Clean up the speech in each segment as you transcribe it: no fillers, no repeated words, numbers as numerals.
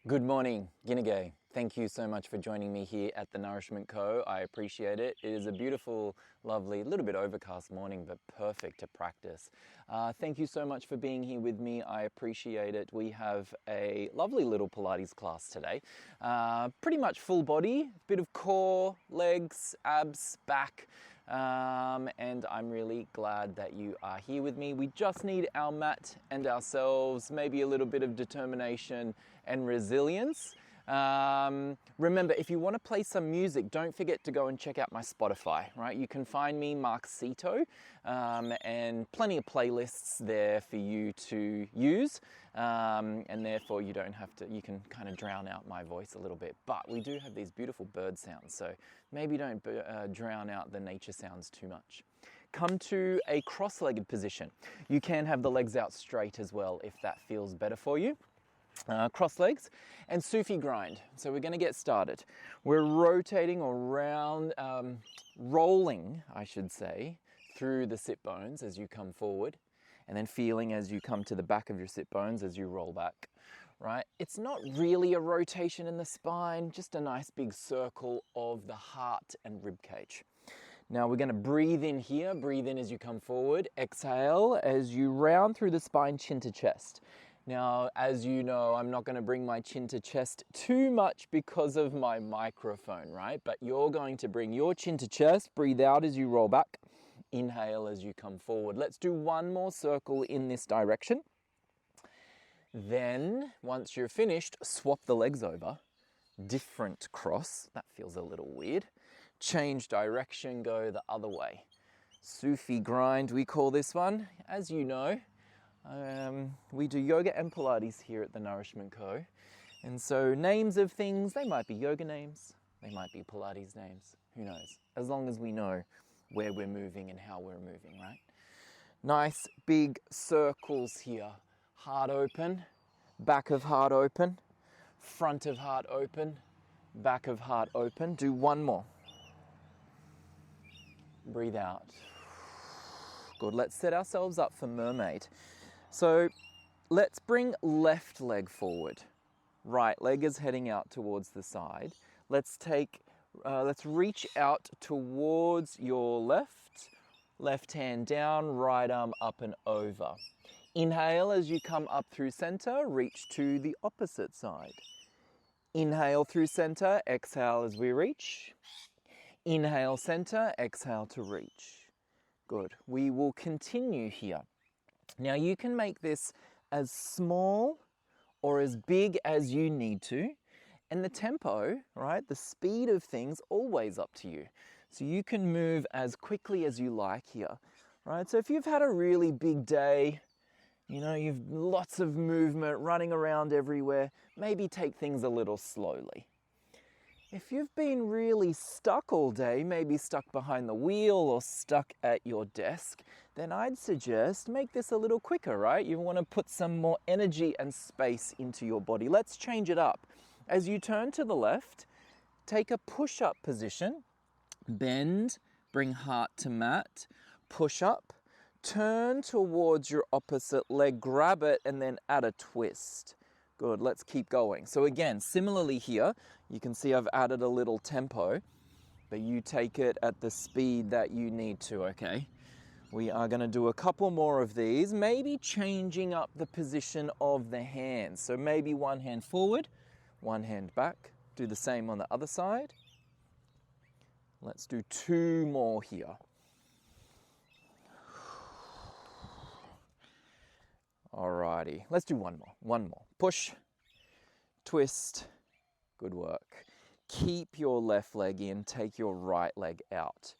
Good morning, Ginigay. Thank you so much for joining me here at the Nourishment Co. I appreciate it. It is a beautiful, lovely, little bit overcast morning, but perfect to practice. Thank you so much for being here with me. I appreciate it. We have a lovely little Pilates class today. Pretty much full body, bit of core, legs, abs, back. And I'm really glad that you are here with me. We just need our mat and ourselves, maybe a little bit of determination and resilience. Remember, if you want to play some music, don't forget to go and check out my Spotify, right? You can find me, Mark Seeto, and plenty of playlists there for you to use. And therefore you don't have to, you can kind of drown out my voice a little bit. But we do have these beautiful bird sounds, so maybe don't drown out the nature sounds too much. Come to a cross-legged position. You can have the legs out straight as well if that feels better for you. Cross legs and Sufi grind. So we're going to get started. We're rotating around, rolling, I should say, through the sit bones as you come forward, and then feeling as you come to the back of your sit bones as you roll back, right? It's not really a rotation in the spine, just a nice big circle of the heart and rib cage. Now we're going to breathe in here, breathe in as you come forward, exhale as you round through the spine, chin to chest. Now, as you know, I'm not going to bring my chin to chest too much because of my microphone, right? But you're going to bring your chin to chest, breathe out as you roll back, inhale as you come forward. Let's do one more circle in this direction. Then, once you're finished, swap the legs over. Different cross, that feels a little weird. Change direction, go the other way. Sufi grind, we call this one. As you know, we do yoga and Pilates here at the Nourishment Co. And so names of things, they might be yoga names, they might be Pilates names, who knows? As long as we know where we're moving and how we're moving, right? Nice big circles here. Heart open, back of heart open, front of heart open, back of heart open. Do one more. Breathe out. Good, let's set ourselves up for mermaid. So let's bring left leg forward. Right leg is heading out towards the side. Let's reach out towards your left hand down, right arm up and over. Inhale as you come up through center, reach to the opposite side. Inhale through center, exhale as we reach. Inhale center, exhale to reach. Good. We will continue here. Now you can make this as small or as big as you need to, and the tempo, right, the speed of things, always up to you. So you can move as quickly as you like here, right? So if you've had a really big day, you know, you've lots of movement, running around everywhere, maybe take things a little slowly. If you've been really stuck all day, maybe stuck behind the wheel or stuck at your desk, then I'd suggest make this a little quicker, right? You want to put some more energy and space into your body. Let's change it up. As you turn to the left, take a push-up position, bend, bring heart to mat, push up, turn towards your opposite leg, grab it, and then add a twist. Good, let's keep going. So again, similarly here, you can see I've added a little tempo, but you take it at the speed that you need to, okay? We are going to do a couple more of these, maybe changing up the position of the hands. So maybe one hand forward, one hand back. Do the same on the other side. Let's do two more here. Alrighty, let's do one more. Push, twist, good work. Keep your left leg in, take your right leg out.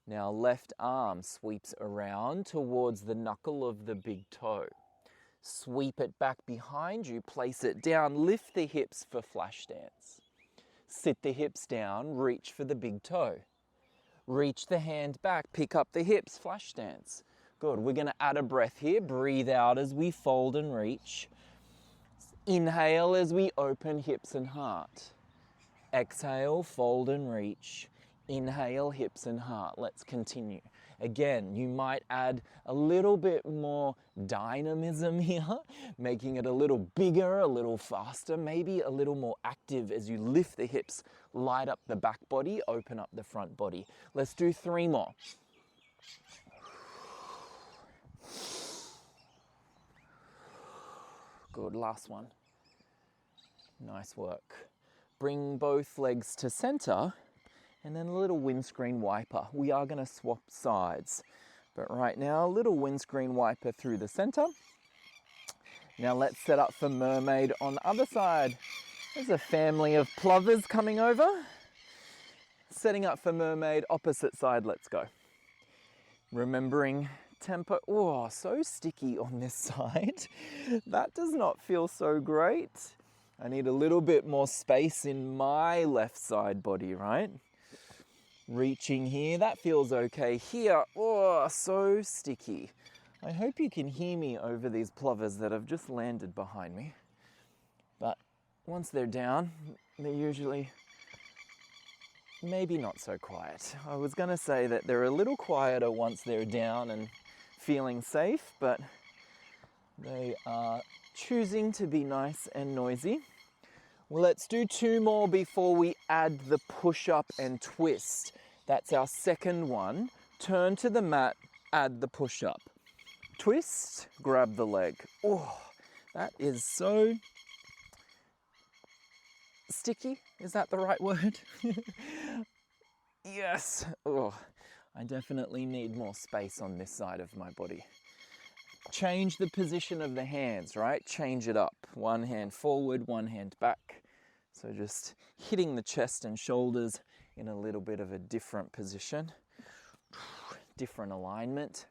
Now left arm sweeps around towards the knuckle of the big toe. Sweep it back behind you, place it down, lift the hips for flash dance. Sit the hips down, reach for the big toe. Reach the hand back, pick up the hips, flash dance. Good, we're going to add a breath here. Breathe out as we fold and reach. Inhale as we open hips and heart. Exhale, fold and reach. Inhale, hips and heart. Let's continue. Again, you might add a little bit more dynamism here, making it a little bigger, a little faster, maybe a little more active as you lift the hips, light up the back body, open up the front body. Let's do 3 more. Good, last one. Nice work. Bring both legs to center and then a little windscreen wiper. We are going to swap sides, but right now a little windscreen wiper through the center. Now let's set up for mermaid on the other side. There's a family of plovers coming over. Setting up for mermaid, opposite side, let's go. Remembering tempo. Oh, so sticky on this side. That does not feel so great. I need a little bit more space in my left side body, right? Reaching here, that feels okay. Here, oh, so sticky. I hope you can hear me over these plovers that have just landed behind me. But once they're down, they're usually maybe not so quiet. I was gonna say that they're a little quieter once they're down and feeling safe, but they are choosing to be nice and noisy. Well, let's do 2 more before we add the push-up and twist. That's our second one. Turn to the mat, add the push-up. Twist, grab the leg. Oh, that is so sticky. Is that the right word? Yes. Oh, I definitely need more space on this side of my body. Change the position of the hands, right? Change it up. One hand forward, one hand back. So just hitting the chest and shoulders in a little bit of a different position. Different alignment.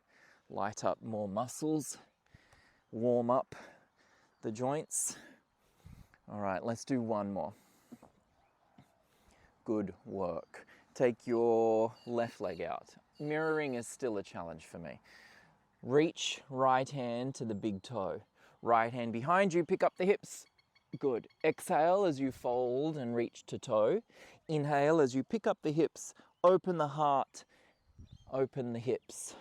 Light up more muscles. Warm up the joints. All right, let's do 1 more. Good work. Take your left leg out. Mirroring is still a challenge for me. Reach right hand to the big toe. Right hand behind you, pick up the hips. Good. Exhale as you fold and reach to toe. Inhale as you pick up the hips, open the heart, open the hips.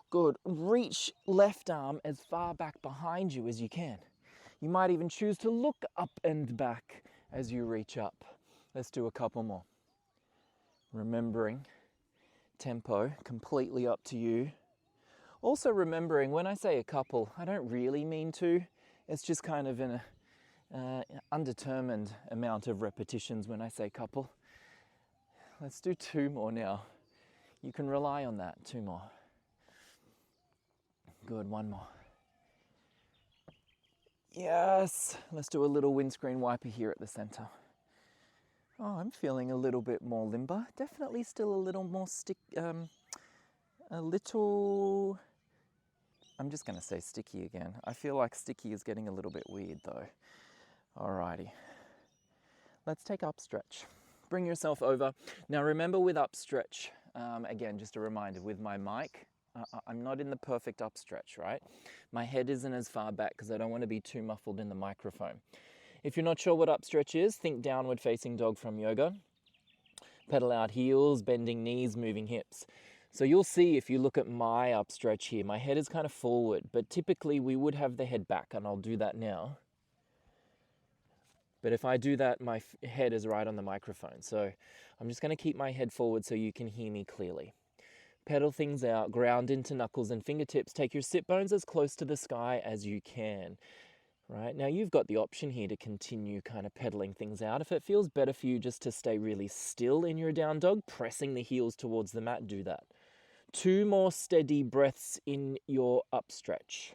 Good. Reach left arm as far back behind you as you can. You might even choose to look up and back as you reach up. Let's do a couple more. Remembering tempo, completely up to you. Also remembering when I say a couple, I don't really mean 2. It's just kind of an undetermined amount of repetitions when I say couple. Let's do 2 more now. You can rely on that. 2 more. Good, 1 more. Yes. Let's do a little windscreen wiper here at the center. Oh, I'm feeling a little bit more limber. Definitely still a little more I'm just going to say sticky again. I feel like sticky is getting a little bit weird though. Alrighty. Let's take up stretch. Bring yourself over. Now remember with up stretch, again, just a reminder with my mic, I'm not in the perfect up stretch, right? My head isn't as far back because I don't want to be too muffled in the microphone. If you're not sure what up stretch is, think downward facing dog from yoga. Pedal out heels, bending knees, moving hips. So you'll see if you look at my up stretch here, my head is kind of forward, but typically we would have the head back, and I'll do that now. But if I do that, my head is right on the microphone. So I'm just going to keep my head forward so you can hear me clearly. Pedal things out, ground into knuckles and fingertips. Take your sit bones as close to the sky as you can. Right, now you've got the option here to continue kind of pedaling things out. If it feels better for you just to stay really still in your down dog, pressing the heels towards the mat, do that. 2 more steady breaths in your up stretch.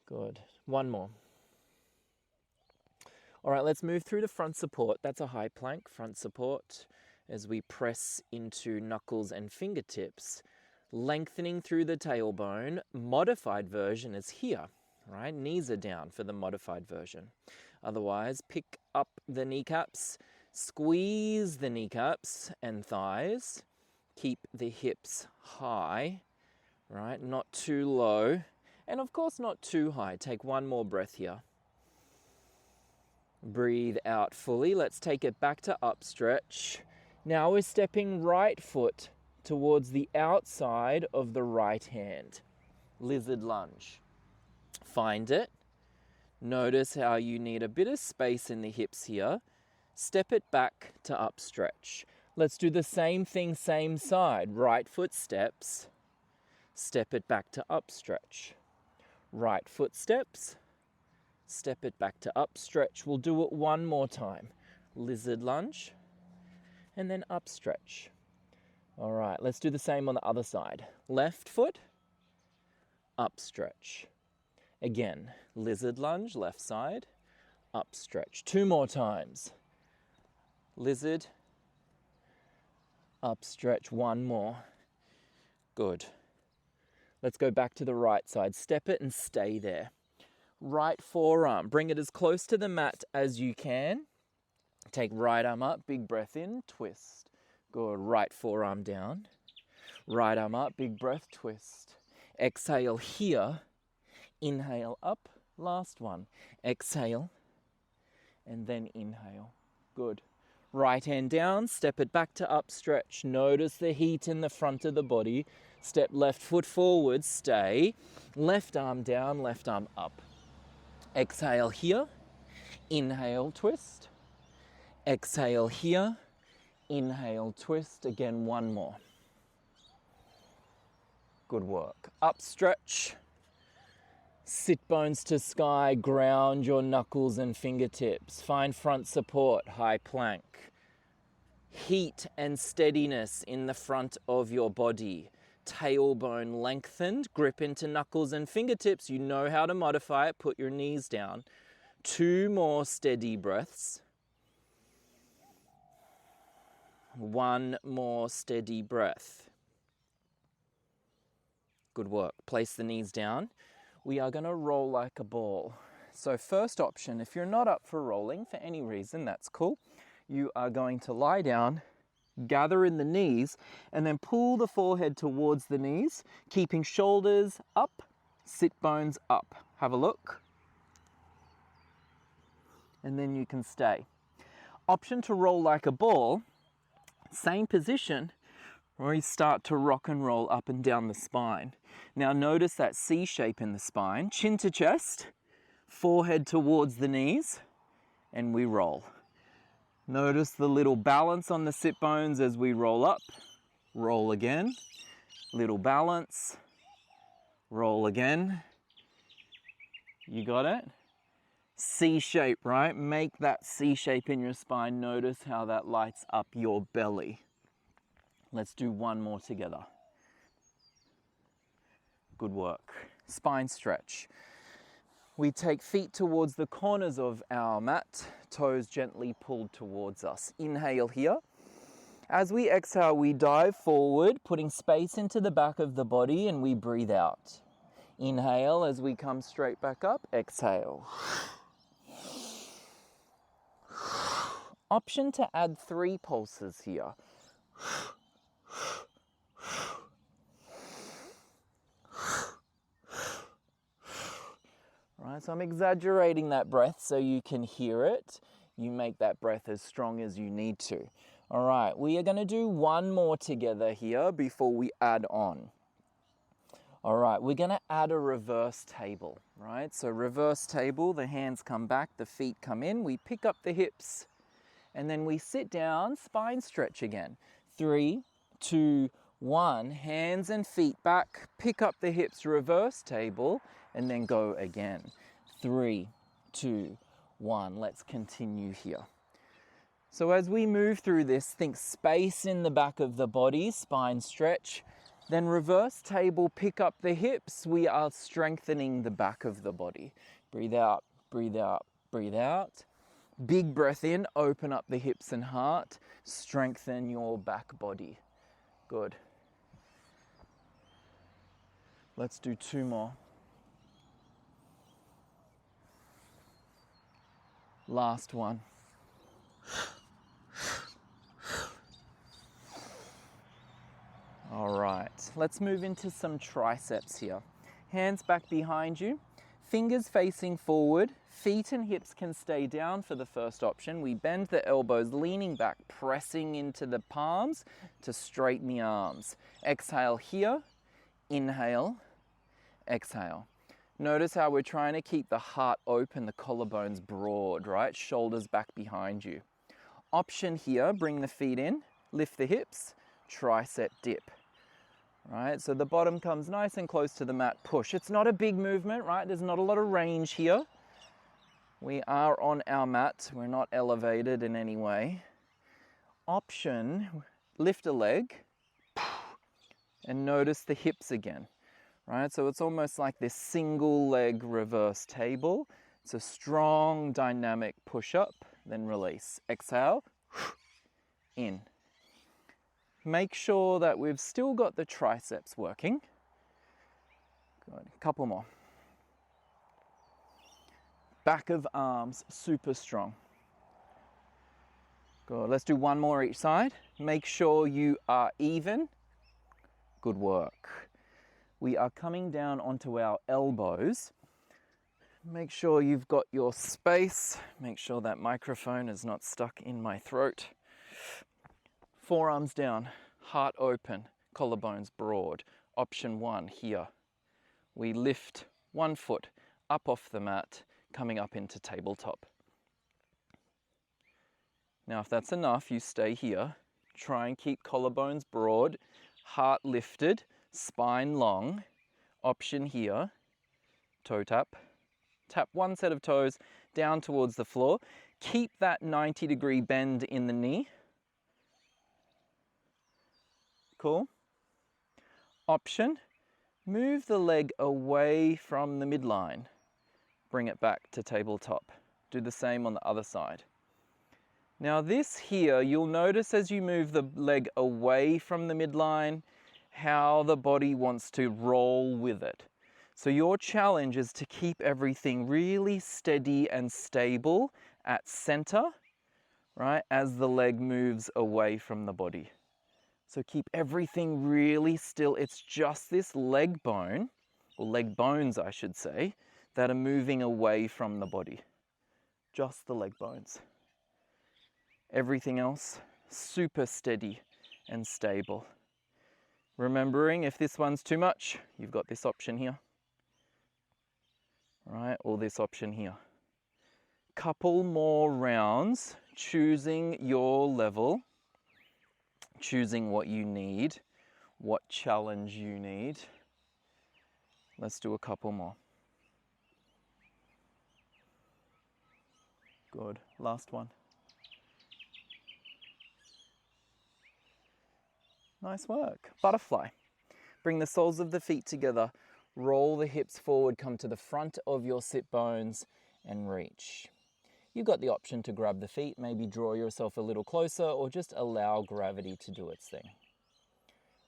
Good. 1 more. All right, let's move through to front support. That's a high plank, front support, as we press into knuckles and fingertips, lengthening through the tailbone. Modified version is here, right? Knees are down for the modified version. Otherwise, pick up the kneecaps, squeeze the kneecaps and thighs. Keep the hips high, right? Not too low. And of course, not too high. Take 1 more breath here. Breathe out fully. Let's take it back to up stretch. Now we're stepping right foot towards the outside of the right hand. Lizard lunge. Find it. Notice how you need a bit of space in the hips here. Step it back to up stretch. Let's do the same thing, same side. Right foot steps. Step it back to up stretch. Right foot steps. Step it back to up stretch. We'll do it one more time. Lizard lunge. And then up stretch. All right, let's do the same on the other side. Left foot. Up stretch. Again, lizard lunge, left side. Up stretch. Two more times. Lizard. Up stretch. One more. Good. Let's go back to the right side. Step it and stay there. Right forearm. Bring it as close to the mat as you can. Take right arm up. Big breath in. Twist. Good. Right forearm down. Right arm up. Big breath. Twist. Exhale here. Inhale up. Last one. Exhale. And then inhale. Good. Right hand down. Step it back to up stretch. Notice the heat in the front of the body. Step left foot forward. Stay. Left arm down. Left arm up. Exhale here. Inhale. Twist. Exhale here. Inhale. Twist. Again, one more. Good work. Up stretch. Sit bones to sky, ground your knuckles and fingertips. Find front support, high plank. Heat and steadiness in the front of your body. Tailbone lengthened, grip into knuckles and fingertips. You know how to modify it, put your knees down. Two more steady breaths. One more steady breath. Good work. Place the knees down. We are going to roll like a ball. So first option, if you're not up for rolling for any reason, that's cool. You are going to lie down, gather in the knees, and then pull the forehead towards the knees, keeping shoulders up, sit bones up. Have a look. And then you can stay. Option to roll like a ball, same position, where you start to rock and roll up and down the spine. Now notice that C shape in the spine, chin to chest, forehead towards the knees, and we roll. Notice the little balance on the sit bones as we roll up, roll again, little balance, roll again. You got it? C shape, right? Make that C shape in your spine. Notice how that lights up your belly. Let's do one more together. Good work. Spine stretch. We take feet towards the corners of our mat, toes gently pulled towards us. Inhale here. As we exhale, we dive forward, putting space into the back of the body, and we breathe out. Inhale as we come straight back up. Exhale. Option to add 3 pulses here. Right, so I'm exaggerating that breath so you can hear it. You make that breath as strong as you need to. All right, we are going to do one more together here before we add on. All right, we're going to add a reverse table, right? So reverse table, the hands come back, the feet come in, we pick up the hips, and then we sit down, spine stretch again. 3, 2, 1, hands and feet back, pick up the hips, reverse table, and then go again. 3, 2, 1. Let's continue here. So as we move through this, think space in the back of the body, spine stretch, then reverse table, pick up the hips. We are strengthening the back of the body. Breathe out, breathe out, breathe out. Big breath in, open up the hips and heart, strengthen your back body. Good. Let's do 2 more. Last one. All right, let's move into some triceps here. Hands back behind you, Fingers facing forward, feet and hips can stay down for the first option. We bend the elbows, leaning back, pressing into the palms to straighten the arms. Exhale here, inhale, exhale. Notice how we're trying to keep the heart open, the collarbones broad, right? Shoulders back behind you. Option here, bring the feet in, lift the hips, tricep dip. Right, so the bottom comes nice and close to the mat, push. It's not a big movement, right? There's not a lot of range here. We are on our mat, we're not elevated in any way. Option, lift a leg and notice the hips again, right? So it's almost like this single leg reverse table. It's a strong dynamic push up, then release. Exhale, in. Make sure that we've still got the triceps working. Good, a couple more. Back of arms, super strong. Good, let's do one more each side. Make sure you are even. Good work. We are coming down onto our elbows. Make sure you've got your space. Make sure that microphone is not stuck in my throat. Forearms down, heart open, collarbones broad. Option one here. We lift one foot up off the mat, coming up into tabletop. Now, if that's enough, you stay here. Try and keep collarbones broad, heart lifted, spine long. Option here, toe tap. Tap one set of toes down towards the floor. Keep that 90-degree bend in the knee. Cool. Option, move the leg away from the midline. Bring it back to tabletop. Do the same on the other side. Now this here, you'll notice as you move the leg away from the midline, how the body wants to roll with it. So your challenge is to keep everything really steady and stable at center, right, as the leg moves away from the body. So keep everything really still. It's just this leg bone, or leg bones I should say, that are moving away from the body. Just the leg bones. Everything else, super steady and stable. Remembering, if this one's too much, you've got this option here. Right, or this option here. Couple more rounds, choosing your level, choosing what you need, what challenge you need. Let's do a couple more. Good, last one. Nice work. Butterfly. Bring the soles of the feet together. Roll the hips forward, come to the front of your sit bones and reach. You've got the option to grab the feet, maybe draw yourself a little closer or just allow gravity to do its thing.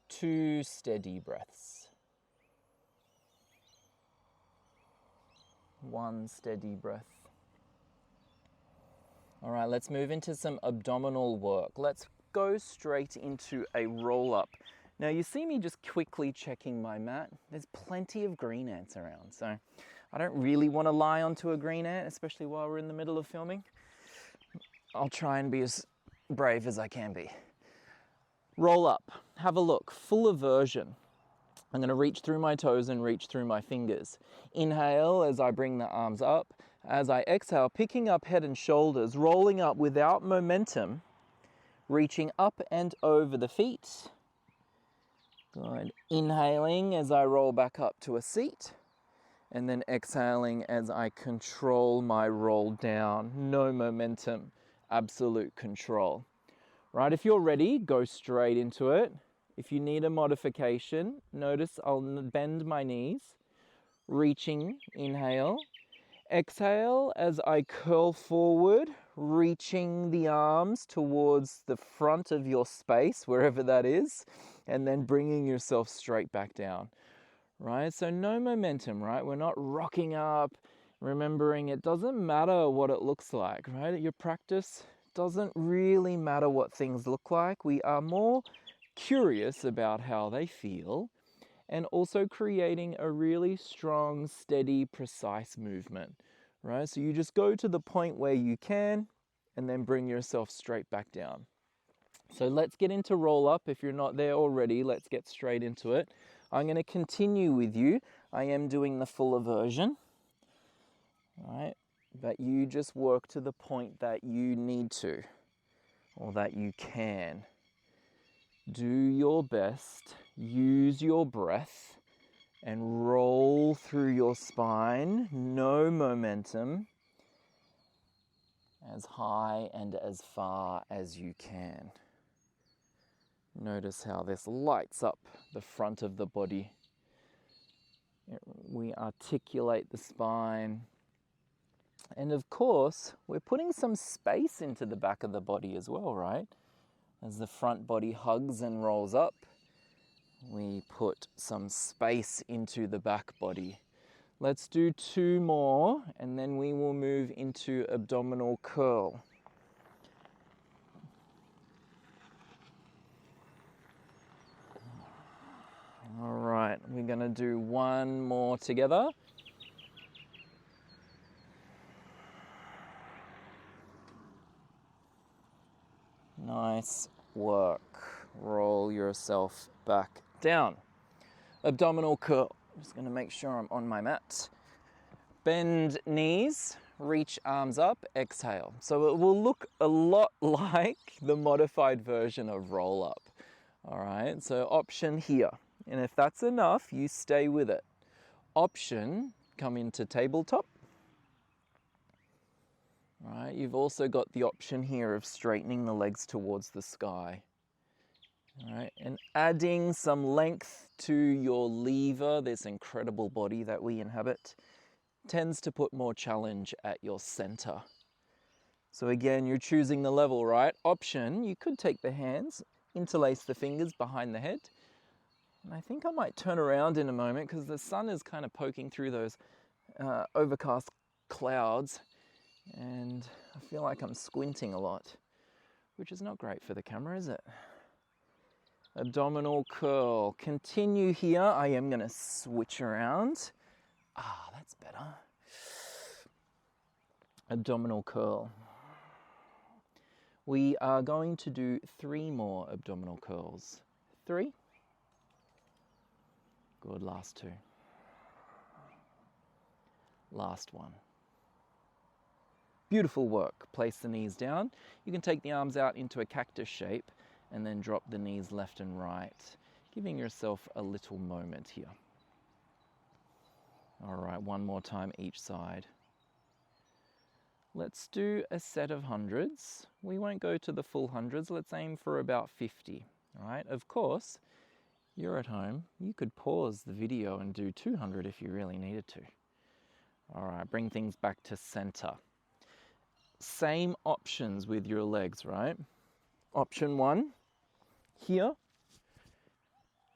2 steady breaths. 1 steady breath. All right, let's move into some abdominal work. Let's go straight into a roll up. Now you see me just quickly checking my mat. There's plenty of green ants around, so I don't really want to lie onto a green ant, especially while we're in the middle of filming. I'll try and be as brave as I can be. Roll up, have a look, full aversion. I'm going to reach through my toes and reach through my fingers. Inhale as I bring the arms up. As I exhale, picking up head and shoulders, rolling up without momentum, reaching up and over the feet. Good. Inhaling as I roll back up to a seat. And then exhaling as I control my roll down. No momentum, absolute control. Right, if you're ready, go straight into it. If you need a modification, notice I'll bend my knees. Reaching, inhale. Exhale as I curl forward, reaching the arms towards the front of your space, wherever that is, and then bringing yourself straight back down. Right, so no momentum, right? We're not rocking up, remembering it doesn't matter what it looks like, right? Your practice doesn't really matter what things look like. We are more curious about how they feel and also creating a really strong, steady, precise movement, right? So you just go to the point where you can and then bring yourself straight back down. So let's get into roll up. If you're not there already, let's get straight into it. I'm going to continue with you. I am doing the fuller version, right? But you just work to the point that you need to, or that you can. Do your best, use your breath, and roll through your spine, no momentum, as high and as far as you can. Notice how this lights up the front of the body. We articulate the spine. And of course, we're putting some space into the back of the body as well, right? As the front body hugs and rolls up, we put some space into the back body. Let's do 2 more, and then we will move into abdominal curl. All right, we're going to do 1 more together. Nice work. Roll yourself back down. Abdominal curl. I'm just going to make sure I'm on my mat. Bend knees, reach arms up, exhale. So it will look a lot like the modified version of roll up. All right, so option here. And if that's enough, you stay with it. Option, come into tabletop. All right, you've also got the option here of straightening the legs towards the sky. All right, and adding some length to your lever, this incredible body that we inhabit, tends to put more challenge at your center. So again, you're choosing the level, right? Option, you could take the hands, interlace the fingers behind the head. And I think I might turn around in a moment because the sun is kind of poking through those overcast clouds. And I feel like I'm squinting a lot, which is not great for the camera, is it? Abdominal curl. Continue here. I am going to switch around. Ah, that's better. Abdominal curl. We are going to do 3 more abdominal curls. 3. Good, last 2. Last 1. Beautiful work. Place the knees down. You can take the arms out into a cactus shape and then drop the knees left and right, giving yourself a little moment here. All right, 1 more time each side. Let's do a set of hundreds. We won't go to the full hundreds. Let's aim for about 50. All right, of course, you're at home. You could pause the video and do 200 if you really needed to. All right, bring things back to center. Same options with your legs, right? Option 1, here.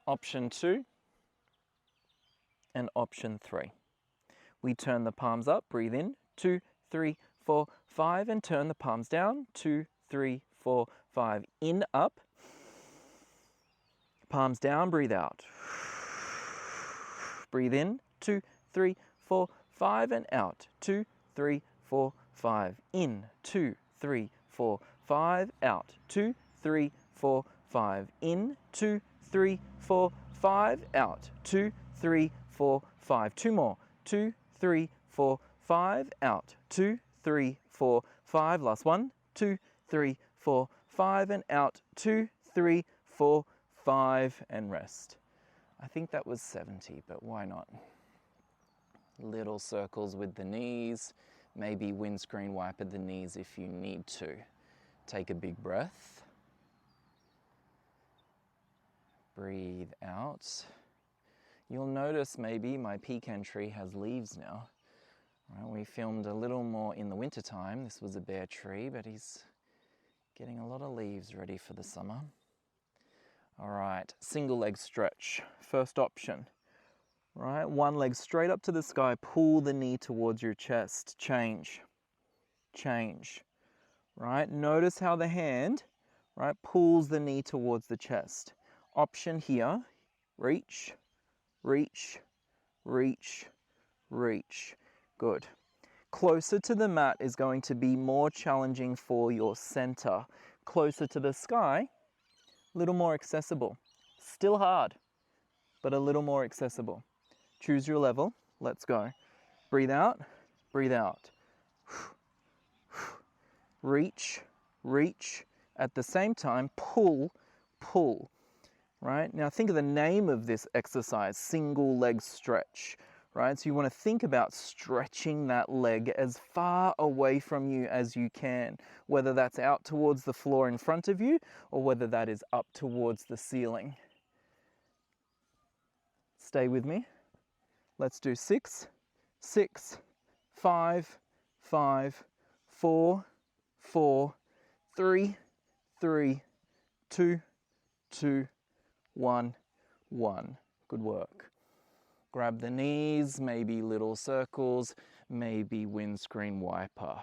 Option 2, and option 3. We turn the palms up, breathe in, 2, 3, 4, 5, and turn the palms down, 2, 3, 4, 5. In, up. Palms down, breathe out. Breathe in, 2, 3, 4, 5, and out, 2, 3, 4, 5. In, 2, 3, 4, 5, out, 2, 3, 4, 5. In, 2, 3, 4, 5, out, 2, 3, 4, 5. 2 more, 2, 3, 4, 5, out, 2, 3, 4, 5. Last 1, 2, 3, 4, 5, and out, 2, 3, 4, 5, and rest. I think that was 70, but why not? Little circles with the knees, maybe windscreen wiper the knees if you need to. Take a big breath. Breathe out. You'll notice maybe my pecan tree has leaves now. Right, we filmed a little more in the winter time. This was a bare tree, but he's getting a lot of leaves ready for the summer. All right, single leg stretch. First option. Right, 1 leg straight up to the sky. Pull the knee towards your chest. Change. Change. Right, notice how the hand, right, pulls the knee towards the chest. Option here, reach, reach, reach, reach. Good. Closer to the mat is going to be more challenging for your center. Closer to the sky, a little more accessible. Still hard, but a little more accessible. Choose your level. Let's go. Breathe out, breathe out. Reach, reach. At the same time, pull, pull. Right? Now think of the name of this exercise, single leg stretch. Right? So you want to think about stretching that leg as far away from you as you can, whether that's out towards the floor in front of you or whether that is up towards the ceiling. Stay with me. Let's do 6, 6, 5, 5, 4, 4, 3, 3, 2, 2, 1, 1. Good work. Grab the knees, maybe little circles, maybe windscreen wiper.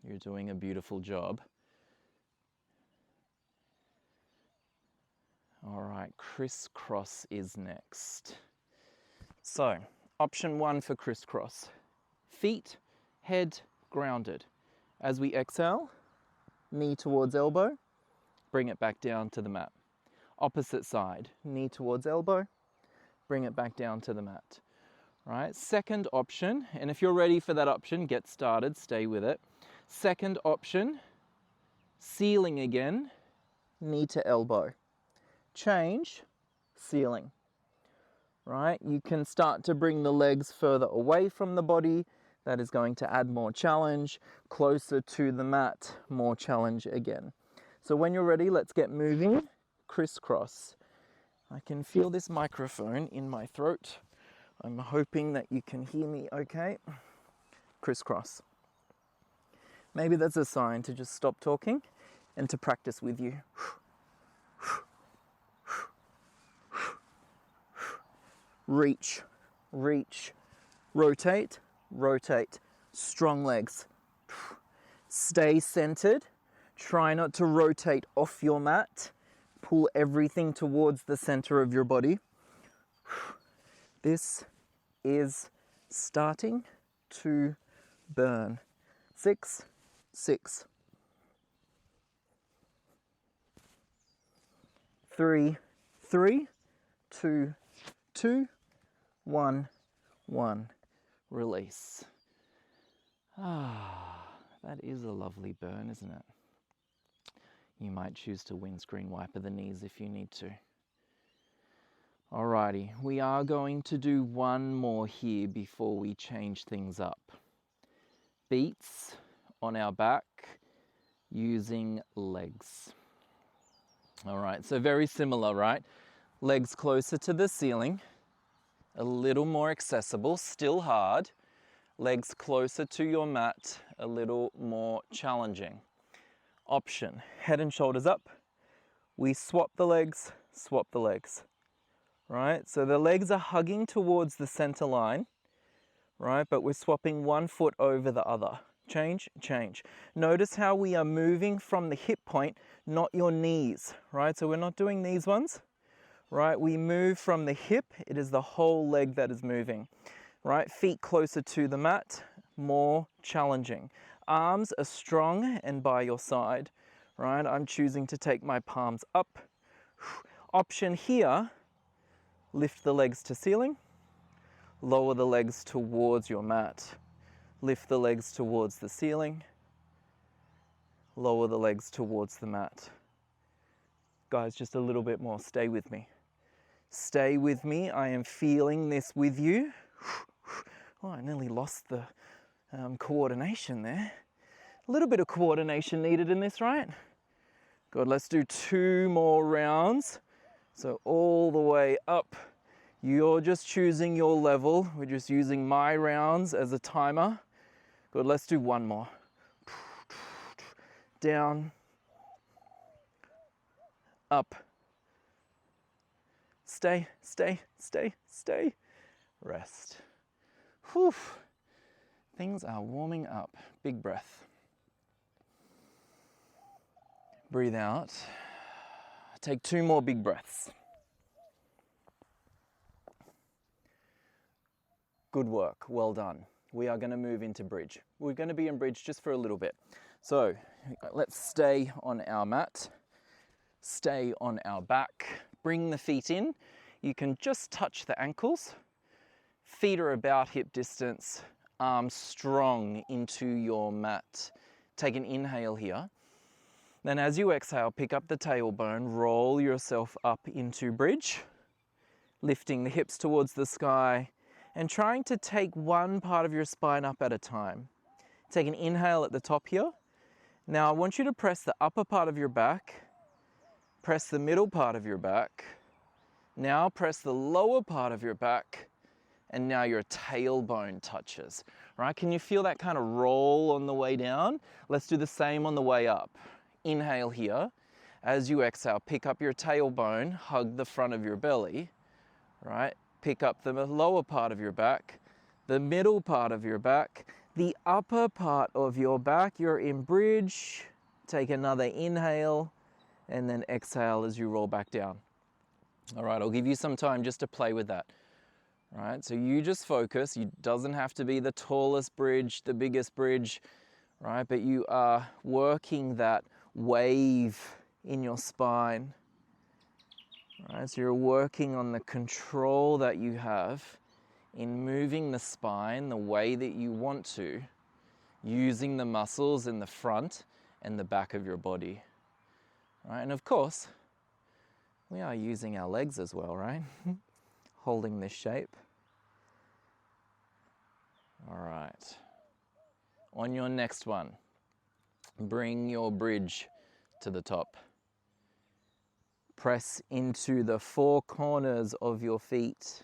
You're doing a beautiful job. All right, crisscross is next. So, option 1 for crisscross. Feet, head, grounded. As we exhale, knee towards elbow, bring it back down to the mat. Opposite side, knee towards elbow, bring it back down to the mat. Right, second option, and if you're ready for that option, get started, stay with it. Second option, ceiling again, knee to elbow. Change, ceiling. Right, you can start to bring the legs further away from the body. That is going to add more challenge. Closer to the mat, more challenge again. So when you're ready, let's get moving. Crisscross. I can feel this microphone in my throat. I'm hoping that you can hear me okay. Crisscross. Maybe that's a sign to just stop talking and to practice with you. Reach, reach, rotate, rotate. Strong legs. Stay centered. Try not to rotate off your mat. Pull everything towards the center of your body. This is starting to burn. 6, 6. 3, 3, 2, 2, 1, 1. Release. Ah, that is a lovely burn, isn't it? You might choose to windscreen wiper the knees if you need to. Alrighty, we are going to do one more here before we change things up. Beats on our back using legs. Alright, so very similar, right? Legs closer to the ceiling, a little more accessible, still hard. Legs closer to your mat, a little more challenging. Option, head and shoulders up. We swap the legs, right? So the legs are hugging towards the center line, right? But we're swapping one foot over the other. Change, change. Notice how we are moving from the hip point, not your knees, right? So we're not doing these ones, right? We move from the hip, it is the whole leg that is moving, right? Feet closer to the mat, more challenging. Arms are strong and by your side, right? I'm choosing to take my palms up. Option here, lift the legs to ceiling, lower the legs towards your mat. Lift the legs towards the ceiling, lower the legs towards the mat. Guys, just a little bit more, stay with me. Stay with me, I am feeling this with you. Oh, I nearly lost the coordination there. A little bit of coordination needed in this, right? Good, let's do 2 more rounds. So all the way up. You're just choosing your level. We're just using my rounds as a timer. Good, let's do 1 more. Down. Up. Stay, stay, stay, stay. Rest. Whew. Things are warming up. Big breath. Breathe out. Take 2 more big breaths. Good work, well done. We are going to move into bridge. We're going to be in bridge just for a little bit. So let's stay on our mat, stay on our back, bring the feet in. You can just touch the ankles. Feet are about hip distance, arms strong into your mat. Take an inhale here. Then as you exhale, pick up the tailbone, roll yourself up into bridge, lifting the hips towards the sky and trying to take one part of your spine up at a time. Take an inhale at the top here. Now I want you to press the upper part of your back, press the middle part of your back. Now press the lower part of your back, and now your tailbone touches, right? Can you feel that kind of roll on the way down? Let's do the same on the way up. Inhale here. As you exhale, pick up your tailbone, hug the front of your belly, right? Pick up the lower part of your back, the middle part of your back, the upper part of your back. You're in bridge. Take another inhale and then exhale as you roll back down. All right, I'll give you some time just to play with that. All right, so you just focus. It doesn't have to be the tallest bridge, the biggest bridge, right? But you are working that wave in your spine. All right, so you're working on the control that you have in moving the spine the way that you want to, using the muscles in the front and the back of your body. All right, and of course, we are using our legs as well, right? Holding this shape. All right. On your next one, bring your bridge to the top. Press into the four corners of your feet.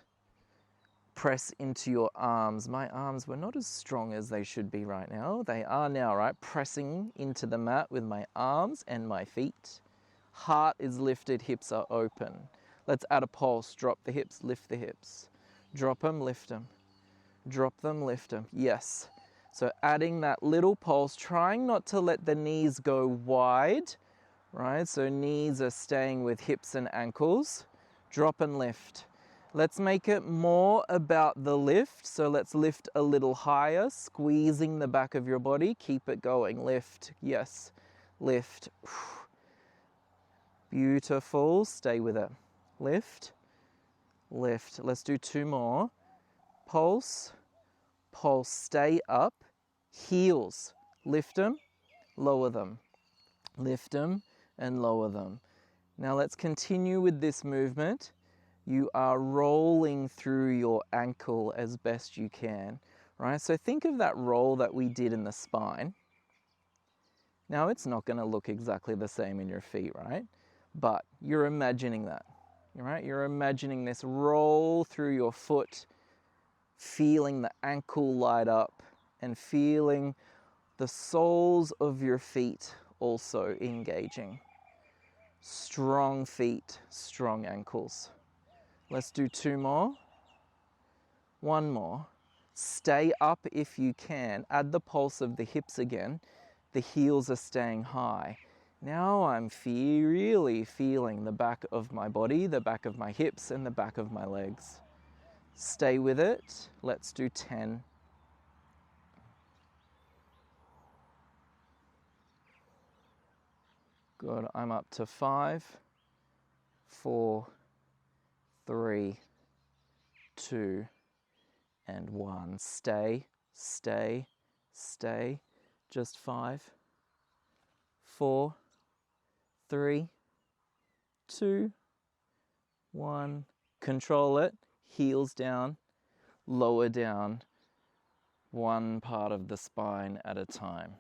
Press into your arms. My arms were not as strong as they should be right now. They are now, right? Pressing into the mat with my arms and my feet. Heart is lifted, hips are open. Let's add a pulse. Drop the hips, lift the hips. Drop them, lift them. Drop them, lift them. Yes. So adding that little pulse, trying not to let the knees go wide, right? So knees are staying with hips and ankles. Drop and lift. Let's make it more about the lift. So let's lift a little higher, squeezing the back of your body. Keep it going. Lift. Yes. Lift. Beautiful. Stay with it. Lift. Lift. Let's do two more. Pulse. Pulse. Stay up. Heels. Lift them. Lower them. Lift them and lower them. Now let's continue with this movement. You are rolling through your ankle as best you can, right? So think of that roll that we did in the spine. Now it's not going to look exactly the same in your feet, right? But you're imagining that, right? You're imagining this roll through your foot, feeling the ankle light up and feeling the soles of your feet also engaging. Strong feet, strong ankles. Let's do two more. One more. Stay up if you can. Add the pulse of the hips again. The heels are staying high. Now I'm really feeling the back of my body, the back of my hips, and the back of my legs. Stay with it. Let's do 10. Good. I'm up to 5, 4, 3, 2, and 1. Stay, stay, stay. Just 5, 4, 3, 2, 1. Control it. Heels down, lower down. One part of the spine at a time.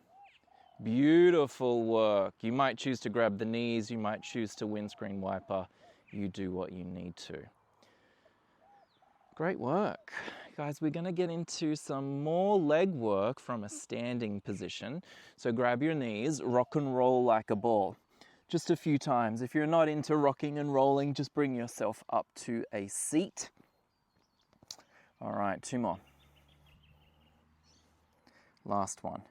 Beautiful work. You might choose to grab the knees. You might choose to windscreen wiper. You do what you need to. Great work. Guys, we're going to get into some more leg work from a standing position. So grab your knees, rock and roll like a ball. Just a few times. If you're not into rocking and rolling, just bring yourself up to a seat. All right, 2 more. Last one.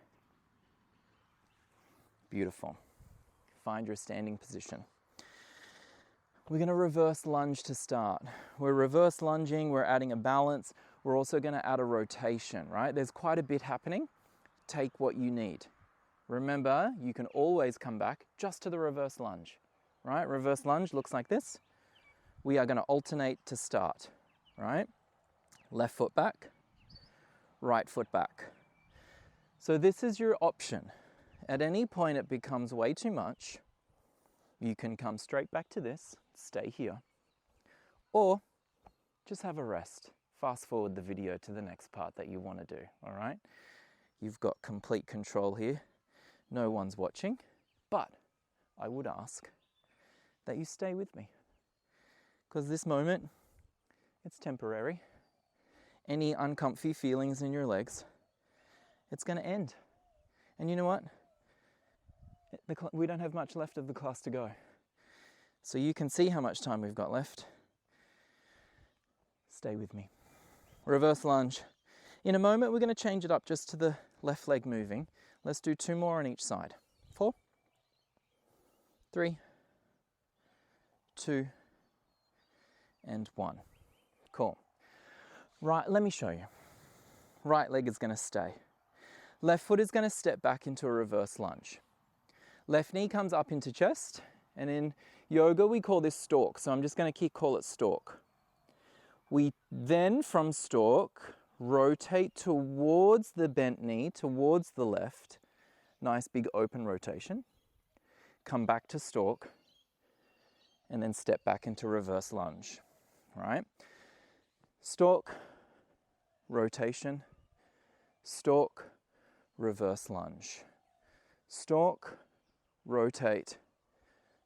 Beautiful. Find your standing position. We're going to reverse lunge to start. We're reverse lunging, we're adding a balance. We're also going to add a rotation, right? There's quite a bit happening. Take what you need. Remember, you can always come back just to the reverse lunge, right? Reverse lunge looks like this. We are going to alternate to start, right? Left foot back, right foot back. So this is your option. At any point it becomes way too much, you can come straight back to this, stay here, or just have a rest. Fast forward the video to the next part that you want to do, all right? You've got complete control here. No one's watching, but I would ask that you stay with me, because this moment, it's temporary. Any uncomfy feelings in your legs, it's going to end. And you know what? We don't have much left of the class to go. So you can see how much time we've got left. Stay with me. Reverse lunge. In a moment, we're going to change it up just to the left leg moving. Let's do 2 more on each side. 4, 3, 2, and 1. Cool. Right, let me show you. Right leg is going to stay. Left foot is going to step back into a reverse lunge. Left knee comes up into chest, and in yoga we call this stalk, so I'm just going to call it stalk. We then, from stalk, rotate towards the bent knee, towards the left. Nice big open rotation. Come back to stalk, and then step back into reverse lunge, right? Stalk, rotation, stalk, reverse lunge. Stalk, rotate,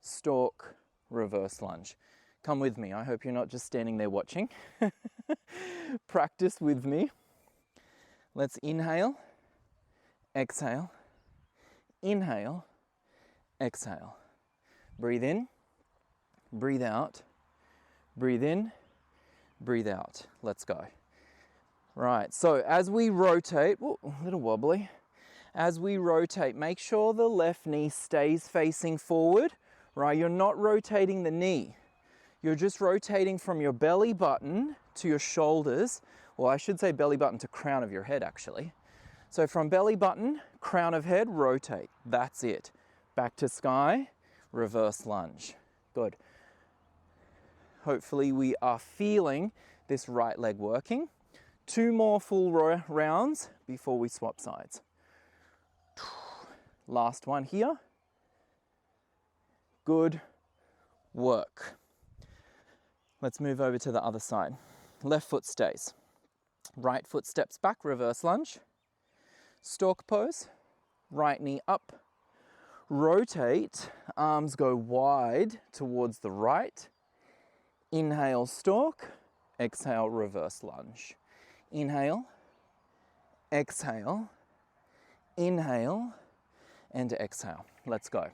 stalk, reverse lunge. Come with me. I hope you're not just standing there watching. Practice with me. Let's inhale, exhale, inhale, exhale. Breathe in, breathe out, breathe in, breathe out. Let's go. Right, so as we rotate, a little wobbly. As we rotate, make sure the left knee stays facing forward, right? You're not rotating the knee. You're just rotating from your belly button to your shoulders, or I should say belly button to crown of your head actually. So from belly button, crown of head, rotate. That's it. Back to sky, reverse lunge. Good. Hopefully we are feeling this right leg working. 2 more full rounds before we swap sides. Last one here. Good work. Let's move over to the other side. Left foot stays. Right foot steps back, reverse lunge. Stalk pose. Right knee up. Rotate, arms go wide towards the right. Inhale, stalk. Exhale, reverse lunge. Inhale, exhale, inhale, and exhale. Let's go.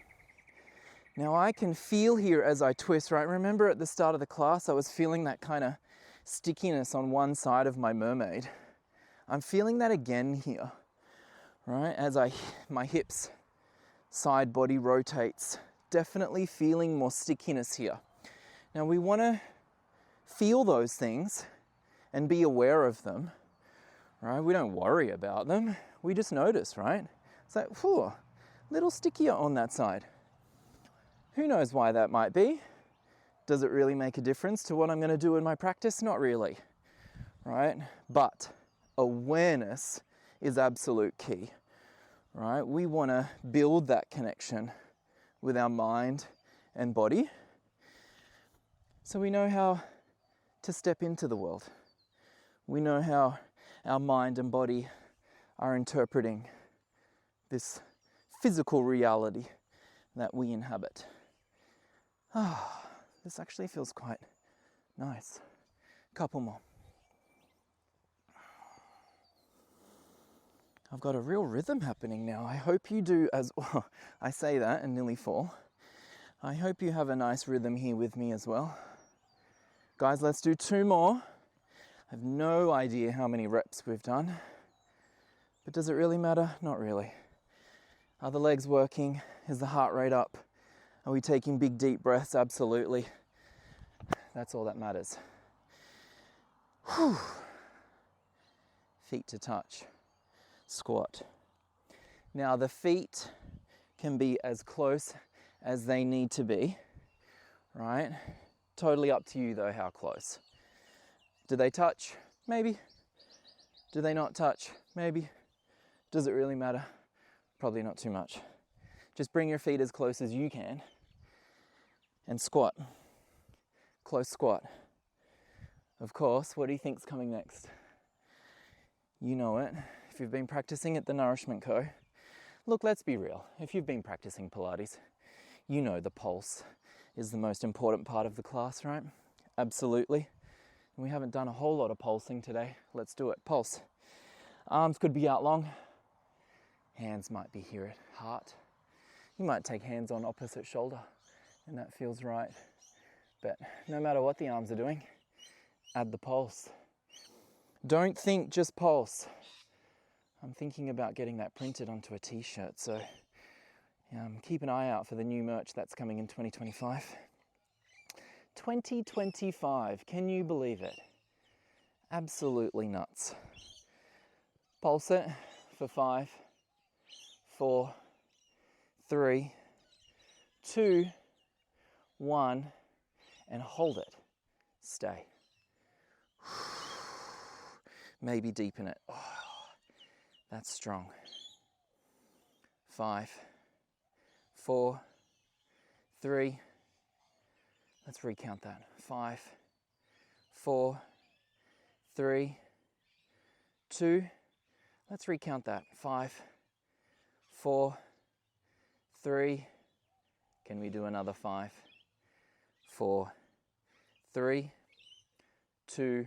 Now I can feel here as I twist, right? Remember at the start of the class, I was feeling that kind of stickiness on one side of my mermaid. I'm feeling that again here, right? As my hips, side body rotates. Definitely feeling more stickiness here. Now we want to feel those things and be aware of them, right? We don't worry about them. We just notice, right? It's like, whew, little stickier on that side. Who knows why that might be? Does it really make a difference to what I'm going to do in my practice? Not really, right? But awareness is absolute key, right? We want to build that connection with our mind and body so we know how to step into the world. We know how our mind and body are interpreting this physical reality that we inhabit. This actually feels quite nice. Couple more. I've got a real rhythm happening now. I hope you do as well. I say that and nearly fall. I hope you have a nice rhythm here with me as well. Guys, let's do 2 more. I have no idea how many reps we've done, but does it really matter? Not really. Are the legs working? Is the heart rate up? Are we taking big deep breaths? Absolutely. That's all that matters. Whew. feet to touch, squat. Now the feet can be as close as they need to be, right? Totally up to you though how close. Do they touch? Maybe. Do they not touch? Maybe. Does it really matter? Probably not too much. Just bring your feet as close as you can and squat. Close squat. Of course, what do you think's coming next? You know it. If you've been practicing at the Nourishment Co. Look, let's be real. If you've been practicing Pilates, you know the pulse is the most important part of the class, right? Absolutely. And we haven't done a whole lot of pulsing today. Let's do it. Pulse. Arms could be out long. Hands might be here at heart. You might take hands on opposite shoulder and that feels right. But no matter what the arms are doing, add the pulse. Don't think just pulse. I'm thinking about getting that printed onto a t-shirt, so keep an eye out for the new merch that's coming in 2025. 2025, can you believe it? Absolutely nuts. Pulse it for 5, 4, 3, 2, 1, and hold it. Stay. Maybe deepen it. Oh, that's strong. 5, 4, 3. Let's recount that. 5, 4, 3, 2. Let's recount that. 5, 4, 3. Can we do another 5, 4, 3, 2,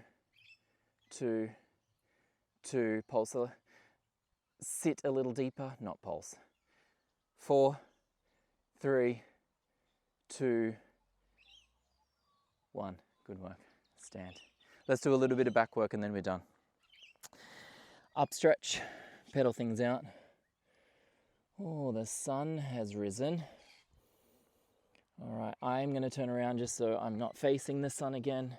2, 2. Pulse. Sit a little deeper, not pulse. 4, 3, 2, 1. Good work. Stand. Let's do a little bit of back work and then we're done. Up stretch, pedal things out. Oh, the sun has risen. All right, I'm going to turn around just so I'm not facing the sun again.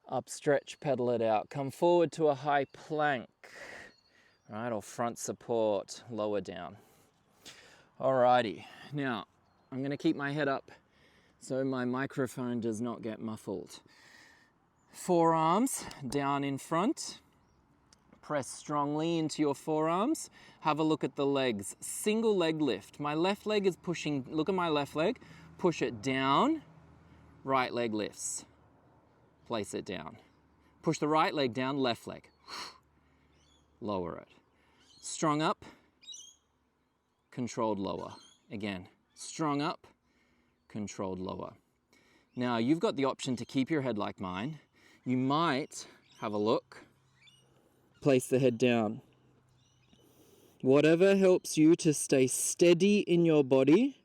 Up stretch, pedal it out. Come forward to a high plank. All right, or front support, lower down. Alrighty, now I'm going to keep my head up so my microphone does not get muffled. Forearms down in front. Press strongly into your forearms. Have a look at the legs. Single leg lift. My left leg is pushing, look at my left leg. Push it down. Right leg lifts. Place it down. Push the right leg down, left leg. Lower it. Strong up. Controlled lower. Again, strong up. Controlled lower. Now you've got the option to keep your head like mine. You might have a look. Place the head down. Whatever helps you to stay steady in your body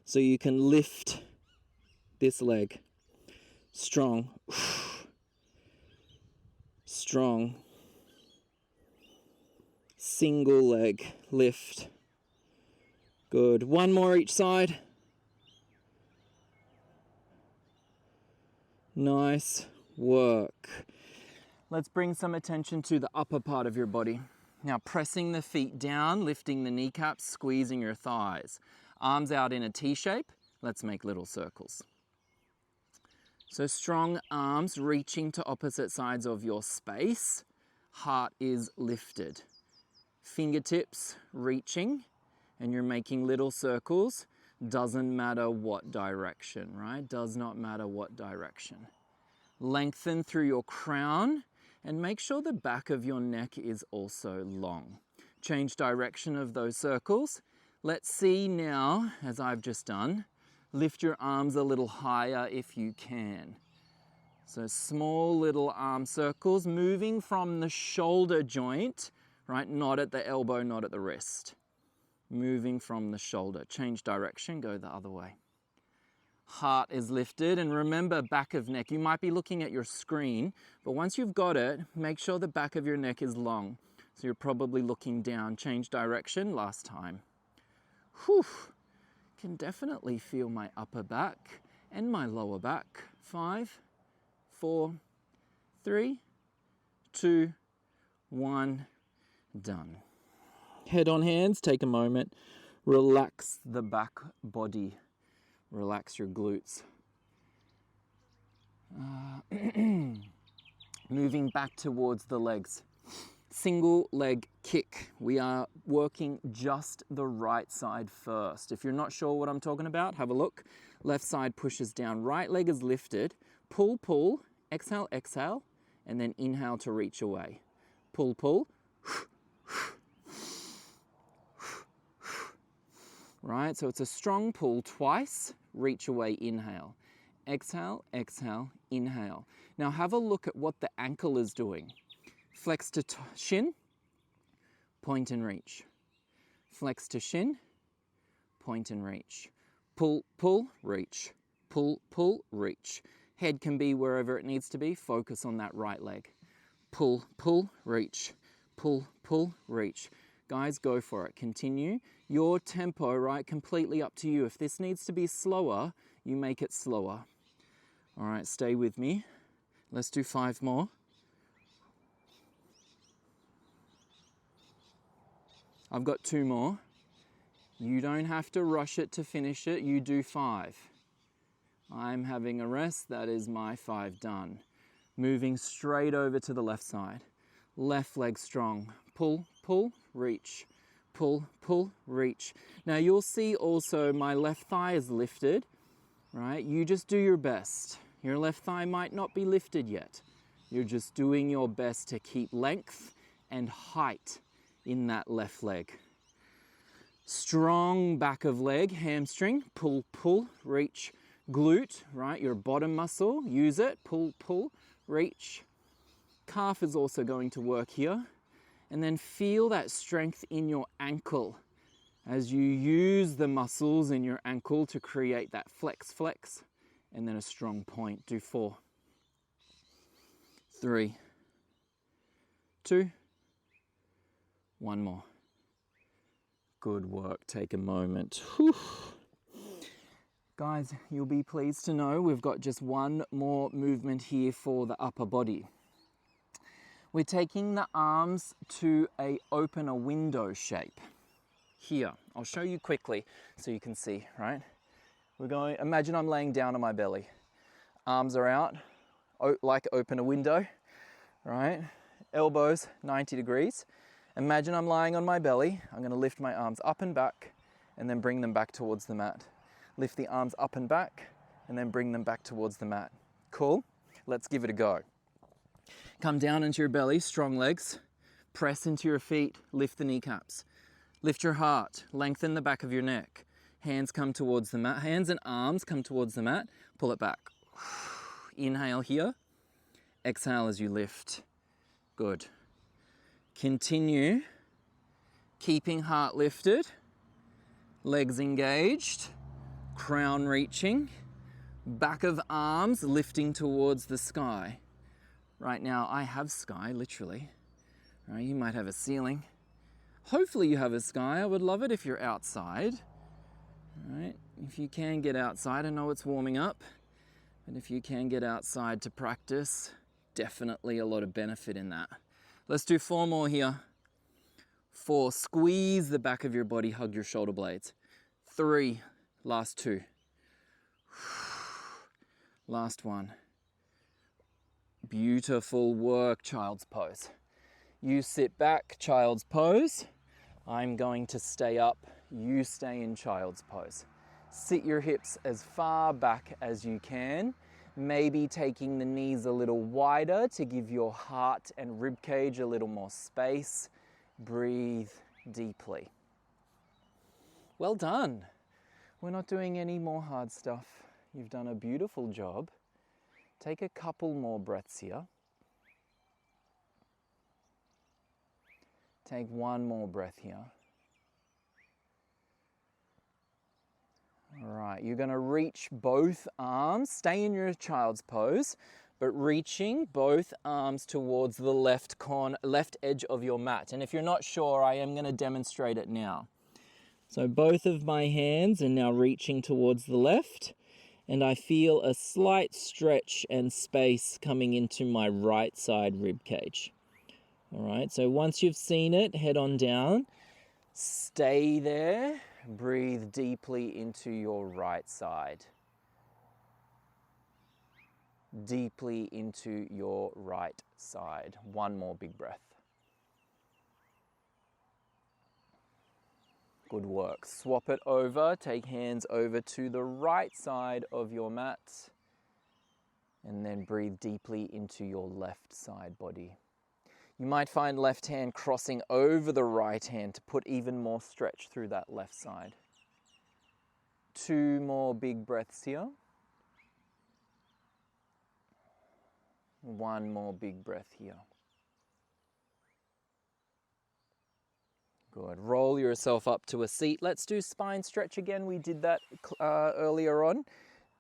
so you can lift this leg. Strong. Strong. Single leg lift. Good. One more each side. Nice work. Let's bring some attention to the upper part of your body. Now pressing the feet down, lifting the kneecaps, squeezing your thighs. Arms out in a T shape. Let's make little circles. So strong arms reaching to opposite sides of your space. Heart is lifted. Fingertips reaching, and you're making little circles. Doesn't matter what direction, right? Does not matter what direction. Lengthen through your crown and make sure the back of your neck is also long. Change direction of those circles. Let's see now, as I've just done, lift your arms a little higher if you can. So small little arm circles moving from the shoulder joint, right? Not at the elbow, not at the wrist. Moving from the shoulder. Change direction, go the other way. Heart is lifted, and remember back of neck. You might be looking at your screen, but once you've got it, make sure the back of your neck is long. So you're probably looking down. Change direction, last time. Whew, can definitely feel my upper back and my lower back. 5, 4, 3, 2, 1, done. Head on hands, take a moment. Relax the back body. Relax your glutes. Moving back towards the legs. Single leg kick. We are working just the right side first. If you're not sure what I'm talking about, have a look. Left side pushes down, right leg is lifted. Pull, pull, exhale, exhale, and then inhale to reach away. Pull, pull. Right, so it's a strong pull twice, reach away, inhale. Exhale, exhale, inhale. Now have a look at what the ankle is doing. Flex to shin, point and reach. Flex to shin, point and reach. Pull, pull, reach. Pull, pull, reach. Head can be wherever it needs to be. Focus on that right leg. Pull, pull, reach. Pull, pull, reach. Guys, go for it. Continue. Your tempo, right? Completely up to you. If this needs to be slower, you make it slower. All right, stay with me. Let's do 5 more. I've got 2 more. You don't have to rush it to finish it. You do 5. I'm having a rest. That is my 5 done. Moving straight over to the left side. Left leg strong. Pull, pull, reach. Pull, pull, reach. Now you'll see also my left thigh is lifted, right? You just do your best. Your left thigh might not be lifted yet. You're just doing your best to keep length and height in that left leg. Strong back of leg, hamstring, pull, pull, reach. Glute, right? Your bottom muscle, use it, pull, pull, reach. Calf is also going to work here. And then feel that strength in your ankle as you use the muscles in your ankle to create that flex, flex, and then a strong point. Do 4, 3, 2, 1 more. Good work. Take a moment. Whew. Guys, you'll be pleased to know we've got just 1 more movement here for the upper body. We're taking the arms to open a window shape. Here, I'll show you quickly so you can see, right? We're going, imagine I'm laying down on my belly. Arms are out, like open a window, right? Elbows 90 degrees. Imagine I'm lying on my belly. I'm going to lift my arms up and back and then bring them back towards the mat. Lift the arms up and back and then bring them back towards the mat. Cool? Let's give it a go. Come down into your belly, strong legs. Press into your feet, lift the kneecaps. Lift your heart, lengthen the back of your neck. Hands come towards the mat. Hands and arms come towards the mat. Pull it back. Inhale here. Exhale as you lift. Good. Continue. Keeping heart lifted. Legs engaged. Crown reaching. Back of arms lifting towards the sky. Right now, I have sky, literally. Right, you might have a ceiling. Hopefully you have a sky. I would love it if you're outside. Right, if you can get outside, I know it's warming up, but if you can get outside to practice, definitely a lot of benefit in that. Let's do 4 more here. 4, squeeze the back of your body, hug your shoulder blades. 3, last 2. Last 1. Beautiful work, child's pose. You sit back, child's pose. I'm going to stay up, you stay in child's pose. Sit your hips as far back as you can, maybe taking the knees a little wider to give your heart and rib cage a little more space. Breathe deeply. Well done. We're not doing any more hard stuff. You've done a beautiful job. Take a couple more breaths here. Take 1 more breath here. All right, you're going to reach both arms. Stay in your child's pose, but reaching both arms towards the left edge of your mat. And if you're not sure, I am going to demonstrate it now. So both of my hands are now reaching towards the left. And I feel a slight stretch and space coming into my right side rib cage. All right, so once you've seen it, head on down. Stay there. Breathe deeply into your right side. Deeply into your right side. One more big breath. Good work. Swap it over. Take hands over to the right side of your mat. And then breathe deeply into your left side body. You might find left hand crossing over the right hand to put even more stretch through that left side. 2 more big breaths here. 1 more big breath here. Good. Roll yourself up to a seat. Let's do spine stretch again. We did that earlier on.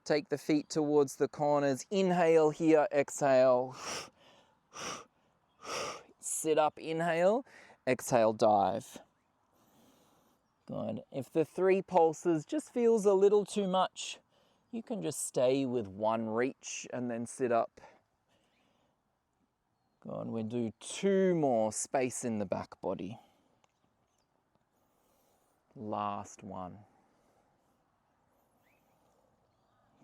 Take the feet towards the corners. Inhale here, exhale. Sit up, inhale, exhale, dive. Good. If the 3 pulses just feels a little too much, you can just stay with 1 reach and then sit up. Good. We'll do 2 more, space in the back body. Last one.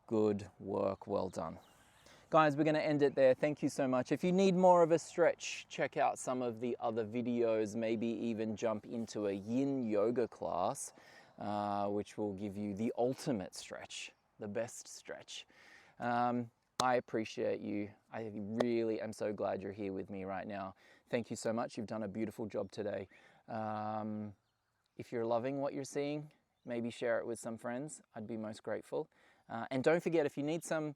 Good work, well done. Guys, we're going to end it there. Thank you so much. If you need more of a stretch, check out some of the other videos, maybe even jump into a yin yoga class, which will give you the ultimate stretch, the best stretch. I appreciate you. I really am so glad you're here with me right now. Thank you so much. You've done a beautiful job today. If you're loving what you're seeing, maybe share it with some friends. I'd be most grateful. And don't forget, if you need some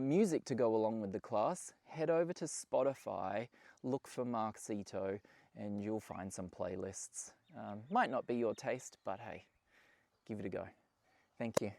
music to go along with the class, head over to Spotify, look for Mark Seeto, and you'll find some playlists. Might not be your taste, but hey, give it a go. Thank you.